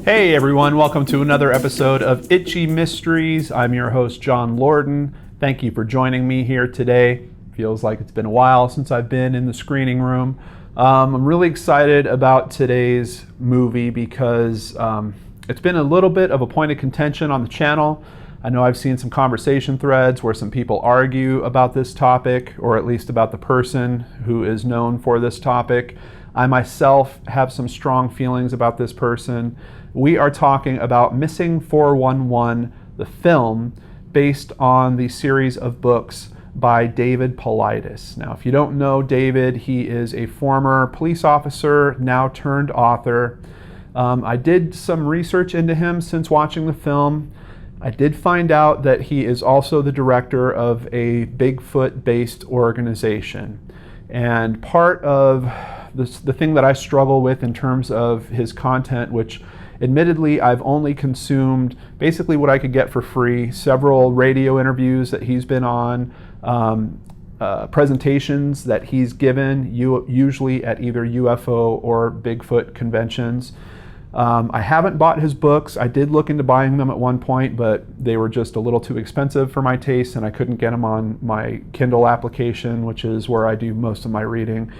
Hey everyone, welcome to another episode of Itchy Mysteries. I'm your host, John Lorden. Thank you for joining me here today. Feels like it's been a while since I've been in the screening room. I'm really excited about today's movie because it's been a little bit of a point of contention on the channel. I know I've seen some conversation threads where some people argue about this topic, or at least about the person who is known for this topic. I myself have some strong feelings about this person. We are talking about Missing 411, the film, based on the series of books by David Paulides. Now, if you don't know David, he is a former police officer, now turned author. I did some research into him since watching the film. I did find out that he is also the director of a Bigfoot-based organization. And part of the thing that I struggle with in terms of his content, which admittedly I've only consumed basically what I could get for free, several radio interviews that he's been on, presentations that he's given, usually at either UFO or Bigfoot conventions. I haven't bought his books. I did look into buying them at one point, but they were just a little too expensive for my taste, and I couldn't get them on my Kindle application, which is where I do most of my reading.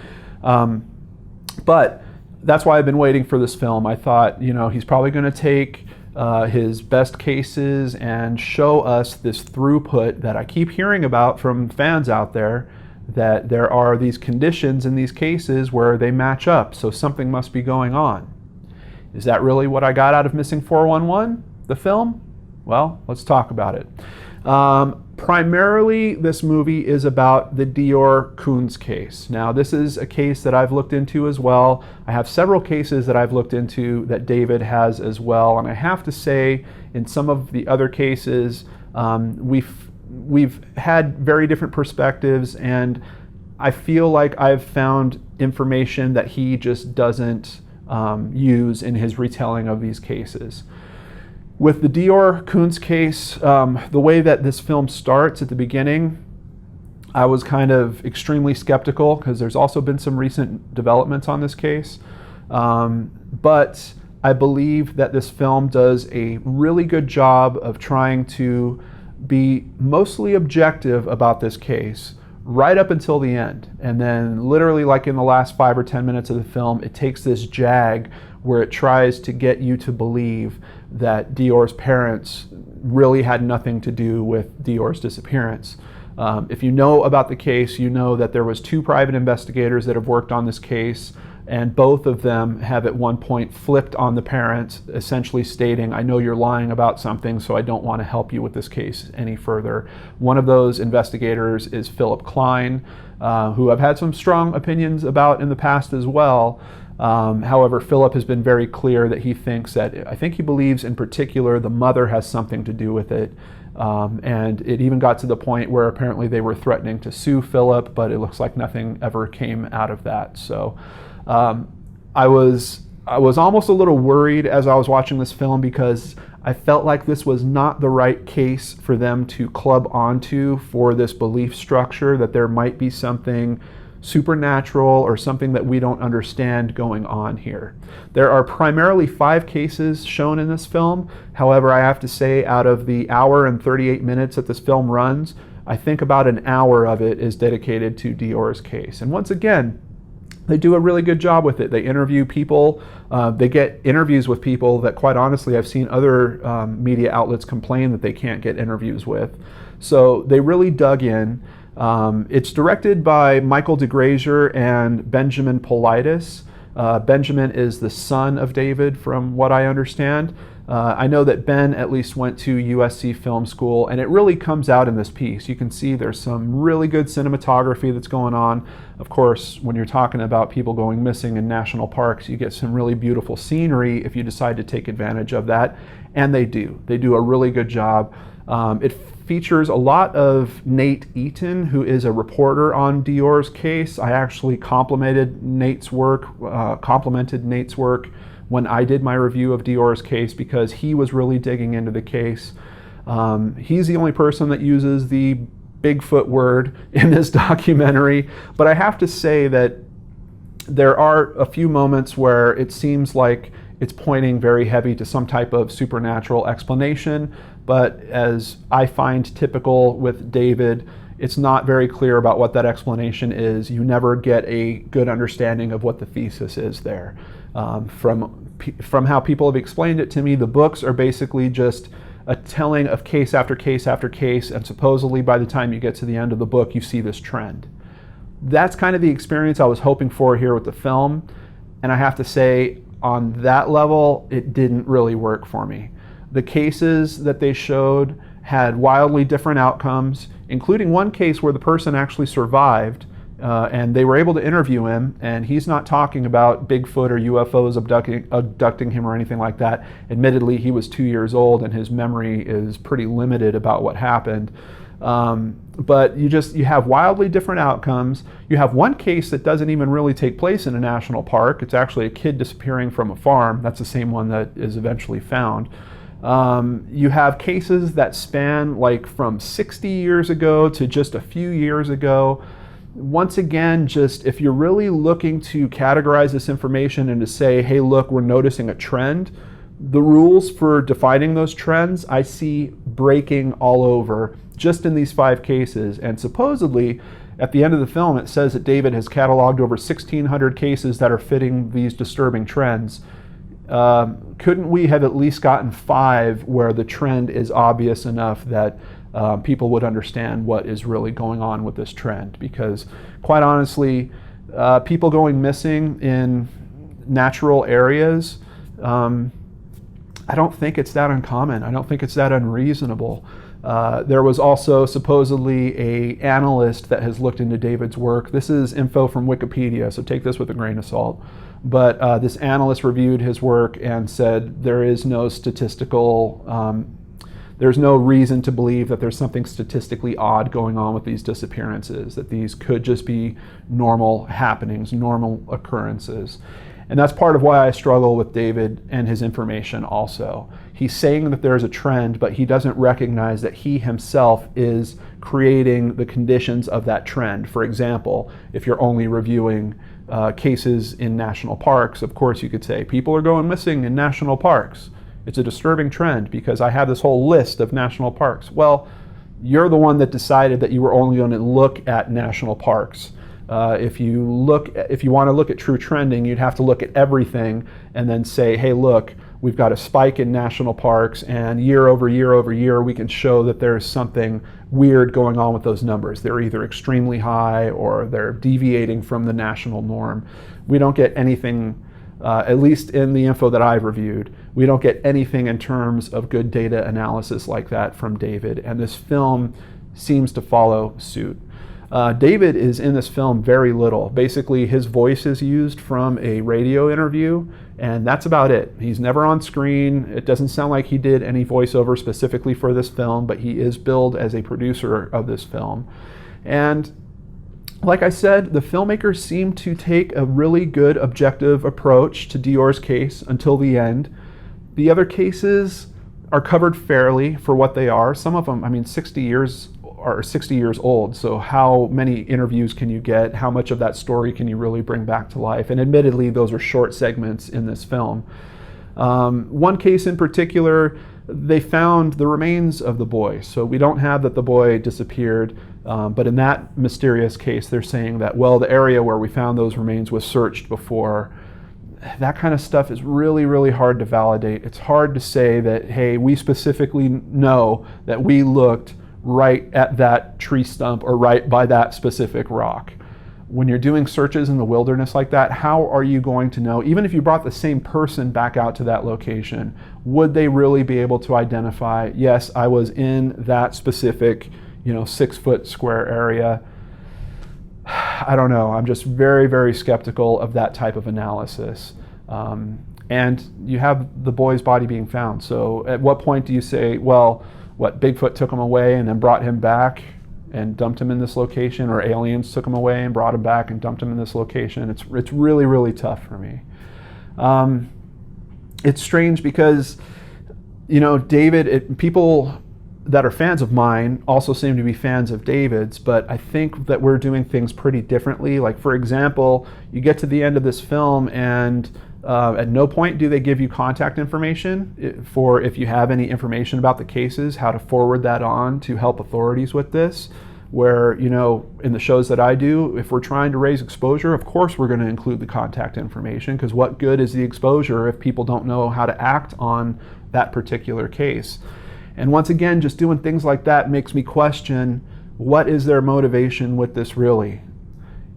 But that's why I've been waiting for this film. I thought, he's probably going to take his best cases and show us this throughput that I keep hearing about from fans out there, that there are these conditions in these cases where they match up, so something must be going on. Is that really what I got out of Missing 411, the film? Well, let's talk about it. Primarily, this movie is about the Dior Kunz case. Now, this is a case that I've looked into as well. I have several cases that I've looked into that David has as well, and I have to say, in some of the other cases, we've had very different perspectives, and I feel like I've found information that he just doesn't use in his retelling of these cases. With the Dior Kunz case, the way that this film starts at the beginning, I was kind of extremely skeptical because there's also been some recent developments on this case. But I believe that this film does a really good job of trying to be mostly objective about this case right up until the end. And then literally like in the last 5 or 10 minutes of the film, it takes this jag where it tries to get you to believe that Dior's parents really had nothing to do with Dior's disappearance. If you know about the case, you know that there was 2 private investigators that have worked on this case, and both of them have at one point flipped on the parents, essentially stating, I know you're lying about something, so I don't want to help you with this case any further. One of those investigators is Kline, who I've had some strong opinions about in the past as well. However, Philip has been very clear that he thinks that, I think he believes in particular the mother has something to do with it. And it even got to the point where apparently they were threatening to sue Philip, but it looks like nothing ever came out of that. So I was almost a little worried as I was watching this film because I felt like this was not the right case for them to club onto for this belief structure that there might be something supernatural or something that we don't understand going on here. There are primarily 5 cases shown in this film. However, I have to say, out of the hour and 38 minutes that this film runs, I think about an hour of it is dedicated to Dior's case. And once again, they do a really good job with it. They interview people. They get interviews with people that, quite honestly, I've seen other media outlets complain that they can't get interviews with. So they really dug in. It's directed by Michael DeGrazier and Benjamin Paulides. Benjamin is the son of David, from what I understand. I know that Ben at least went to USC Film School, and it really comes out in this piece. You can see there's some really good cinematography that's going on. Of course, when you're talking about people going missing in national parks, you get some really beautiful scenery if you decide to take advantage of that, and they do. They do a really good job. It features a lot of Nate Eaton, who is a reporter on Dior's case. I actually complimented Nate's work when I did my review of Dior's case because he was really digging into the case. He's the only person that uses the Bigfoot word in this documentary, but I have to say that there are a few moments where it seems like it's pointing very heavy to some type of supernatural explanation. But as I find typical with David, it's not very clear about what that explanation is. You never get a good understanding of what the thesis is there. From how people have explained it to me, the books are basically just a telling of case after case after case, and supposedly by the time you get to the end of the book, you see this trend. That's kind of the experience I was hoping for here with the film, and I have to say, on that level, it didn't really work for me. The cases that they showed had wildly different outcomes, including one case where the person actually survived, and they were able to interview him, and he's not talking about Bigfoot or UFOs abducting him or anything like that. Admittedly, he was 2 years old and his memory is pretty limited about what happened. But you have wildly different outcomes. You have one case that doesn't even really take place in a national park. It's actually a kid disappearing from a farm. That's the same one that is eventually found. You have cases that span like from 60 years ago to just a few years ago. Once again, just if you're really looking to categorize this information and to say, hey, look, we're noticing a trend, the rules for defining those trends I see breaking all over just in these 5 cases. And supposedly, at the end of the film, it says that David has cataloged over 1,600 cases that are fitting these disturbing trends. Couldn't we have at least gotten 5 where the trend is obvious enough that people would understand what is really going on with this trend? Because quite honestly, people going missing in natural areas, I don't think it's that uncommon. I don't think it's that unreasonable. There was also supposedly an analyst that has looked into David's work. This is info from Wikipedia, so take this with a grain of salt. But this analyst reviewed his work and said there is no there's no reason to believe that there's something statistically odd going on with these disappearances, that these could just be normal happenings, normal occurrences. And that's part of why I struggle with David and his information also. He's saying that there's a trend, but he doesn't recognize that he himself is creating the conditions of that trend. For example, if you're only reviewing cases in national parks, of course you could say people are going missing in national parks. It's a disturbing trend because I have this whole list of national parks. Well, you're the one that decided that you were only going to look at national parks. If you want to look at true trending, you'd have to look at everything and then say, hey, look, we've got a spike in national parks, and year over year over year, we can show that there's something weird going on with those numbers. They're either extremely high or they're deviating from the national norm. We don't get anything, at least in the info that I've reviewed, we don't get anything in terms of good data analysis like that from David, and this film seems to follow suit. David is in this film very little. Basically, his voice is used from a radio interview, and that's about it. He's never on screen. It doesn't sound like he did any voiceover specifically for this film, but he is billed as a producer of this film. And like I said, the filmmakers seem to take a really good objective approach to Dior's case until the end. The other cases are covered fairly for what they are. Some of them, 60 years old, so how many interviews can you get? How much of that story can you really bring back to life? And admittedly, those are short segments in this film. One case in particular, they found the remains of the boy. So we don't have that the boy disappeared, but in that mysterious case, they're saying that, well, the area where we found those remains was searched before. That kind of stuff is really, really hard to validate. It's hard to say that, hey, we specifically know that we looked right at that tree stump or right by that specific rock. When you're doing searches in the wilderness like that, how are you going to know, even if you brought the same person back out to that location, would they really be able to identify, yes, I was in that specific 6-foot square area? I don't know. I'm just very, very skeptical of that type of analysis. And you have the boy's body being found. So at what point do you say, well, what, Bigfoot took him away and then brought him back and dumped him in this location, or aliens took him away and brought him back and dumped him in this location? It's really, really tough for me. It's strange because, David, people that are fans of mine also seem to be fans of David's, but I think that we're doing things pretty differently. Like, for example, you get to the end of this film and At no point do they give you contact information for if you have any information about the cases, how to forward that on to help authorities with this. Where, you know, in the shows that I do, if we're trying to raise exposure, of course we're going to include the contact information, because what good is the exposure if people don't know how to act on that particular case? And once again, just doing things like that makes me question, what is their motivation with this really?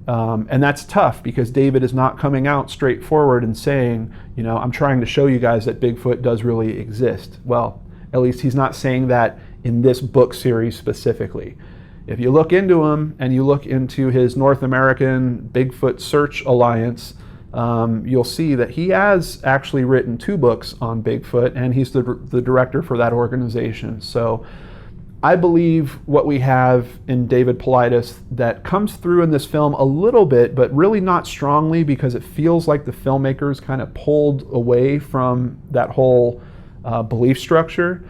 And that's tough, because David is not coming out straightforward and saying, you know, I'm trying to show you guys that Bigfoot does really exist. Well, at least he's not saying that in this book series specifically. If you look into him and you look into his North American Bigfoot Search Alliance, you'll see that he has actually written 2 books on Bigfoot, and he's the director for that organization. So I believe what we have in David Paulides that comes through in this film a little bit, but really not strongly, because it feels like the filmmakers kind of pulled away from that whole belief structure.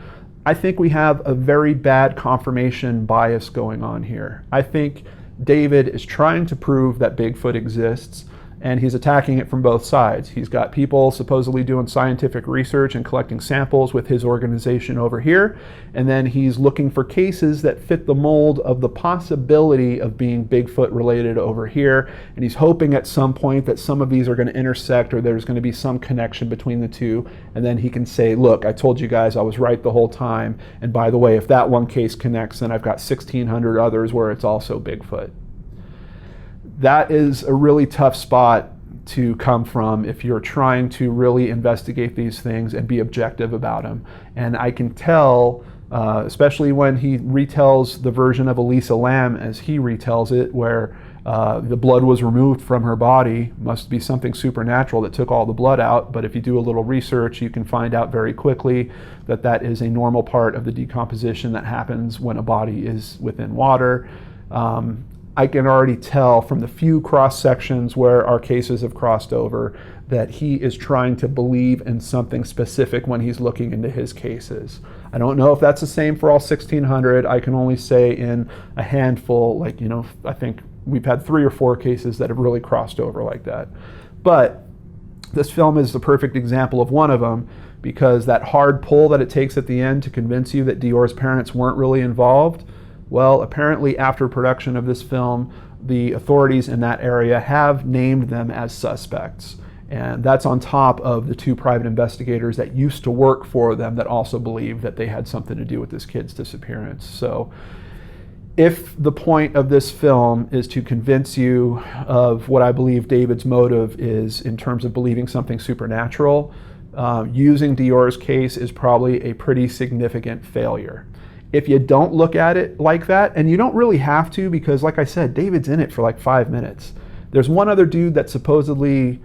I think we have a very bad confirmation bias going on here. I think David is trying to prove that Bigfoot exists, and he's attacking it from both sides. He's got people supposedly doing scientific research and collecting samples with his organization over here, and then he's looking for cases that fit the mold of the possibility of being Bigfoot related over here, and he's hoping at some point that some of these are going to intersect, or there's going to be some connection between the two, and then he can say, look, I told you guys I was right the whole time, and by the way, if that one case connects, then I've got 1,600 others where it's also Bigfoot. That is a really tough spot to come from if you're trying to really investigate these things and be objective about them. And I can tell, especially when he retells the version of Elisa Lam as he retells it, where the blood was removed from her body, must be something supernatural that took all the blood out. But if you do a little research, you can find out very quickly that that is a normal part of the decomposition that happens when a body is within water. I can already tell from the few cross sections where our cases have crossed over that he is trying to believe in something specific when he's looking into his cases. I don't know if that's the same for all 1,600. I can only say in a handful, like, you know, I think we've had 3 or 4 cases that have really crossed over like that. But this film is the perfect example of one of them, because that hard pull that it takes at the end to convince you that Dior's parents weren't really involved. Well, apparently after production of this film, the authorities in that area have named them as suspects. And that's on top of the 2 private investigators that used to work for them that also believed that they had something to do with this kid's disappearance. So if the point of this film is to convince you of what I believe David's motive is in terms of believing something supernatural, using Dior's case is probably a pretty significant failure. If you don't look at it like that, and you don't really have to, because like I said, David's in it for like 5 minutes. There's one other dude that supposedly,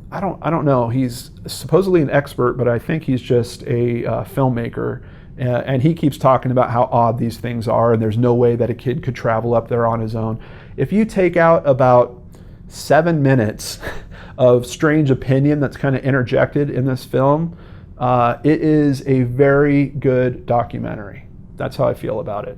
I don't know, he's supposedly an expert, but I think he's just a filmmaker. And he keeps talking about how odd these things are, and there's no way that a kid could travel up there on his own. If you take out about 7 minutes of strange opinion that's kind of interjected in this film, it is a very good documentary. That's how I feel about it.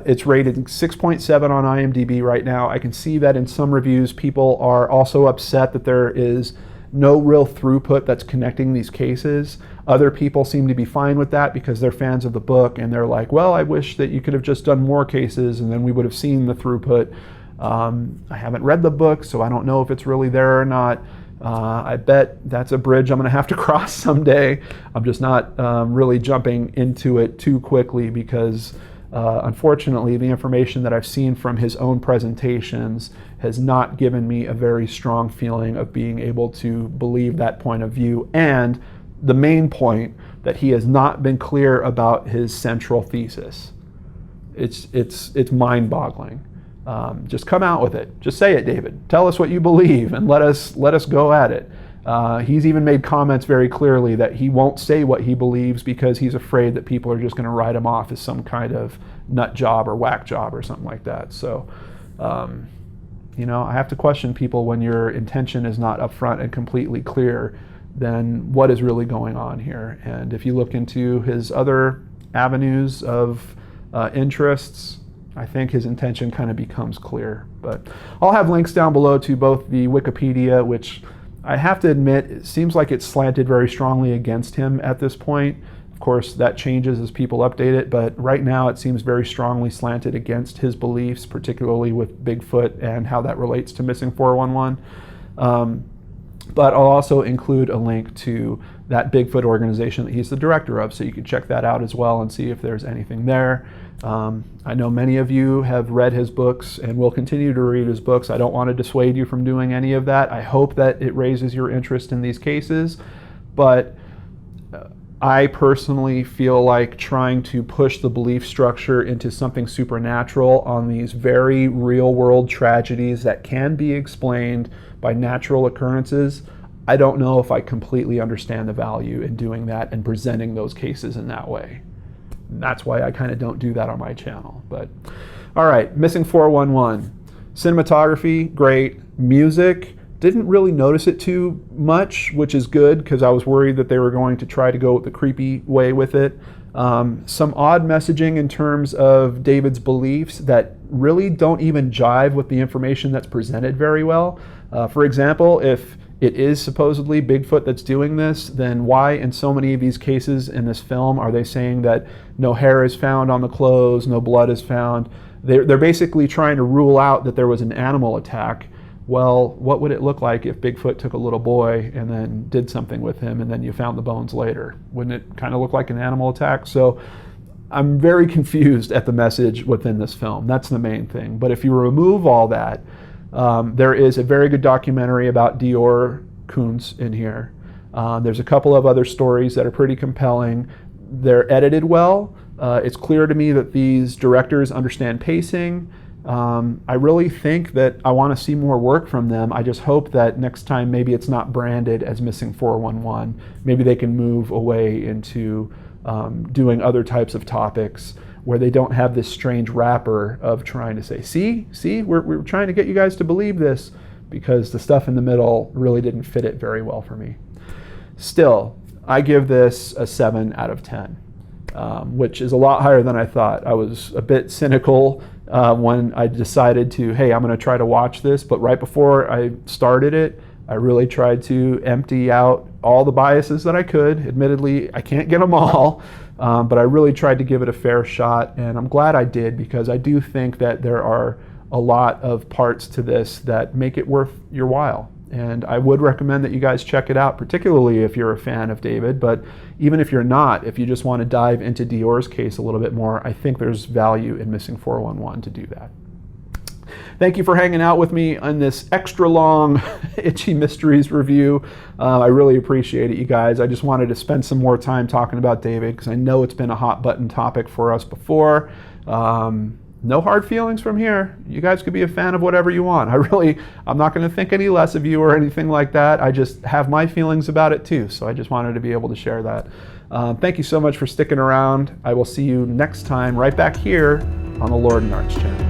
It's rated 6.7 on IMDb right now. I can see that in some reviews, people are also upset that there is no real throughput that's connecting these cases. Other people seem to be fine with that because they're fans of the book, and they're like, well, I wish that you could have just done more cases and then we would have seen the throughput. I haven't read the book, so I don't know if it's really there or not. I bet that's a bridge I'm going to have to cross someday. I'm just not really jumping into it too quickly because unfortunately the information that I've seen from his own presentations has not given me a very strong feeling of being able to believe that point of view, and the main point, that he has not been clear about his central thesis. It's mind-boggling. Just come out with it. Just say it, David. Tell us what you believe and let us go at it. He's even made comments very clearly that he won't say what he believes because he's afraid that people are just going to write him off as some kind of nut job or whack job or something like that. So, you know, I have to question people when your intention is not upfront and completely clear, then what is really going on here? And if you look into his other avenues of interests, I think his intention kind of becomes clear. But I'll have links down below to both the Wikipedia, which I have to admit, it seems like it's slanted very strongly against him at this point. Of course, that changes as people update it, but right now it seems very strongly slanted against his beliefs, particularly with Bigfoot and how that relates to Missing 411. But I'll also include a link to that Bigfoot organization that he's the director of, so you can check that out as well and see if there's anything there. I know many of you have read his books and will continue to read his books. I don't want to dissuade you from doing any of that. I hope that it raises your interest in these cases, but I personally feel like trying to push the belief structure into something supernatural on these very real-world tragedies that can be explained by natural occurrences, I don't know if I completely understand the value in doing that and presenting those cases in that way. And that's why I kind of don't do that on my channel. But all right, Missing 411. Cinematography, great. Music, didn't really notice it too much, which is good because I was worried that they were going to try to go the creepy way with it. Some odd messaging in terms of David's beliefs that really don't even jive with the information that's presented very well. For example, if it is supposedly Bigfoot that's doing this, then why in so many of these cases in this film are they saying that no hair is found on the clothes, no blood is found? They're basically trying to rule out that there was an animal attack. Well, what would it look like if Bigfoot took a little boy and then did something with him and then you found the bones later? Wouldn't it kind of look like an animal attack? So I'm very confused at the message within this film. That's the main thing. But if you remove all that, there is a very good documentary about Dior Kunz in here. There's a couple of other stories that are pretty compelling. They're edited well. It's clear to me that these directors understand pacing. I really think that I want to see more work from them. I just hope that next time maybe it's not branded as Missing 411. Maybe they can move away into doing other types of topics where they don't have this strange wrapper of trying to say, see, we're trying to get you guys to believe this, because the stuff in the middle really didn't fit it very well for me. Still, I give this a 7 out of 10, which is a lot higher than I thought. I was a bit cynical when I decided to, hey, I'm going to try to watch this, but right before I started it, I really tried to empty out all the biases that I could. Admittedly, I can't get them all, but I really tried to give it a fair shot, and I'm glad I did, because I do think that there are a lot of parts to this that make it worth your while. And I would recommend that you guys check it out, particularly if you're a fan of David, but even if you're not, if you just want to dive into Dior's case a little bit more, I think there's value in Missing 411 to do that. Thank you for hanging out with me on this extra long Itchy Mysteries review. I really appreciate it, you guys. I just wanted to spend some more time talking about David, because I know it's been a hot button topic for us before. No hard feelings from here. You guys could be a fan of whatever you want. I'm not going to think any less of you or anything like that. I just have my feelings about it too, so I just wanted to be able to share that. Thank you so much for sticking around. I will see you next time right back here on the Lord and Arts channel.